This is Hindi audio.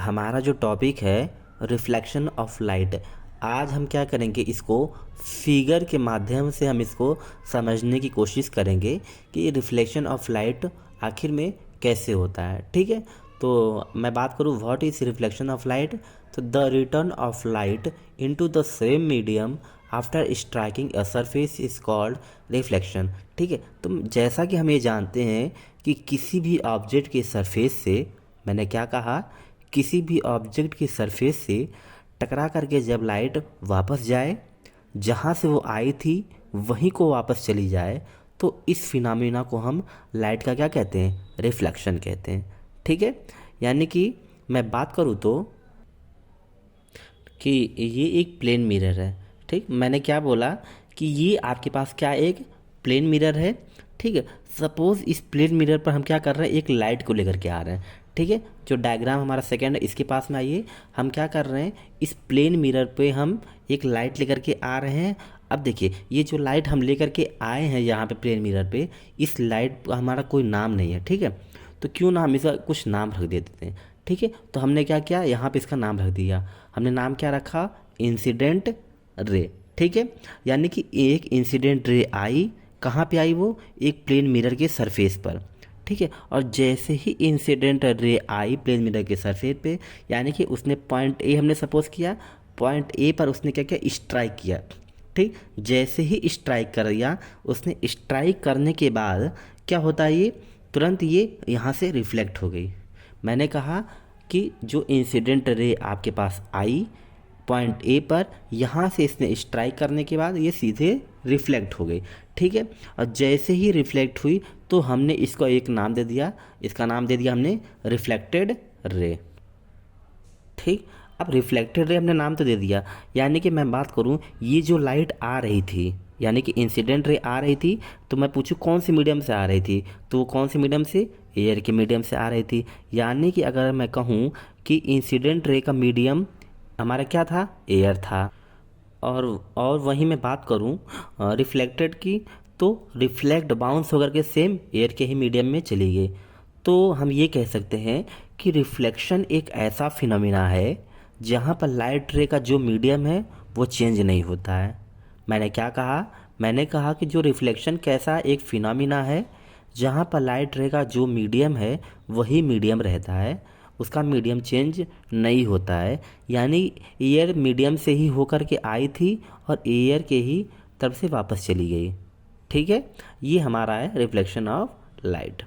हमारा जो टॉपिक है रिफ्लेक्शन ऑफ लाइट। आज हम क्या करेंगे, इसको फिगर के माध्यम से हम इसको समझने की कोशिश करेंगे कि रिफ्लेक्शन ऑफ लाइट आखिर में कैसे होता है। ठीक है, तो मैं बात करूँ what is reflection of light. तो the return of light into the same medium after striking a surface is called reflection. ठीक है, तो जैसा कि हम ये जानते हैं कि किसी भी ऑब्जेक्ट के सरफेस से, मैंने क्या कहा, किसी भी ऑब्जेक्ट की सरफेस से टकरा करके जब लाइट वापस जाए, जहाँ से वो आई थी वहीं को वापस चली जाए, तो इस फिनोमेना को हम लाइट का क्या कहते हैं, रिफ्लेक्शन कहते हैं। ठीक है, यानी कि मैं बात करूँ तो कि ये एक प्लेन मिरर है। ठीक, मैंने क्या बोला कि ये आपके पास क्या एक प्लेन मिरर है। ठीक है, सपोज़ इस प्लेन मिरर पर हम क्या कर रहे हैं, एक लाइट को लेकर के आ रहे हैं। ठीक है, जो डायग्राम हमारा सेकंड है इसके पास में आइए, हम क्या कर रहे हैं, इस प्लेन मिरर पे हम एक लाइट लेकर के आ रहे हैं। अब देखिए, ये जो लाइट हम लेकर के आए हैं यहाँ पे प्लेन मिरर पे, इस लाइट का हमारा कोई नाम नहीं है। ठीक है, तो क्यों ना हम इसका कुछ नाम रख देते हैं। ठीक है, तो हमने क्या किया, यहाँ पे इसका नाम रख दिया। हमने नाम क्या रखा, इंसिडेंट रे। ठीक है, यानी कि एक इंसिडेंट रे आई, कहाँ पे आई, वो एक प्लेन मिरर के सरफेस पर। ठीक है, और जैसे ही इंसिडेंट रे आई प्लेन मिरर के सरफेस पे, यानी कि उसने पॉइंट ए हमने सपोज किया, पॉइंट ए पर उसने क्या किया, स्ट्राइक किया। ठीक, जैसे ही स्ट्राइक कर दिया उसने, स्ट्राइक करने के बाद क्या होता है, ये तुरंत ये यहाँ से रिफ्लेक्ट हो गई। मैंने कहा कि जो इंसिडेंट रे आपके पास आई पॉइंट ए पर, यहाँ से इसने स्ट्राइक करने के बाद ये सीधे रिफ्लेक्ट हो गई। ठीक है, और जैसे ही रिफ्लेक्ट हुई तो हमने इसको एक नाम दे दिया, इसका नाम दे दिया हमने रिफ्लेक्टेड रे। ठीक, अब रिफ्लेक्टेड रे हमने नाम तो दे दिया, यानी कि मैं बात करूँ, ये जो लाइट आ रही थी, यानी कि इंसिडेंट रे आ रही थी, तो मैं पूछूँ कौन सी मीडियम से आ रही थी, तो वो कौन सी मीडियम से, एयर के मीडियम से आ रही थी। यानी कि अगर मैं कहूँ कि इंसिडेंट रे का मीडियम हमारा क्या था, एयर था। और वहीं मैं बात करूँ रिफ्लेक्टेड की, तो रिफ्लेक्ट बाउंस होकर के सेम एयर के ही मीडियम में चली गई। तो हम ये कह सकते हैं कि रिफ्लेक्शन एक ऐसा फिनोमिना है जहाँ पर लाइट रे का जो मीडियम है वो चेंज नहीं होता है। मैंने क्या कहा, मैंने कहा कि जो रिफ्लेक्शन कैसा एक फिनोमिना है जहाँ पर लाइट रे का जो मीडियम है वही मीडियम रहता है, उसका मीडियम चेंज नहीं होता है। यानी एयर मीडियम से ही होकर के आई थी और एयर के ही तरफ से वापस चली गई। ठीक है, ये हमारा है रिफ्लेक्शन ऑफ लाइट।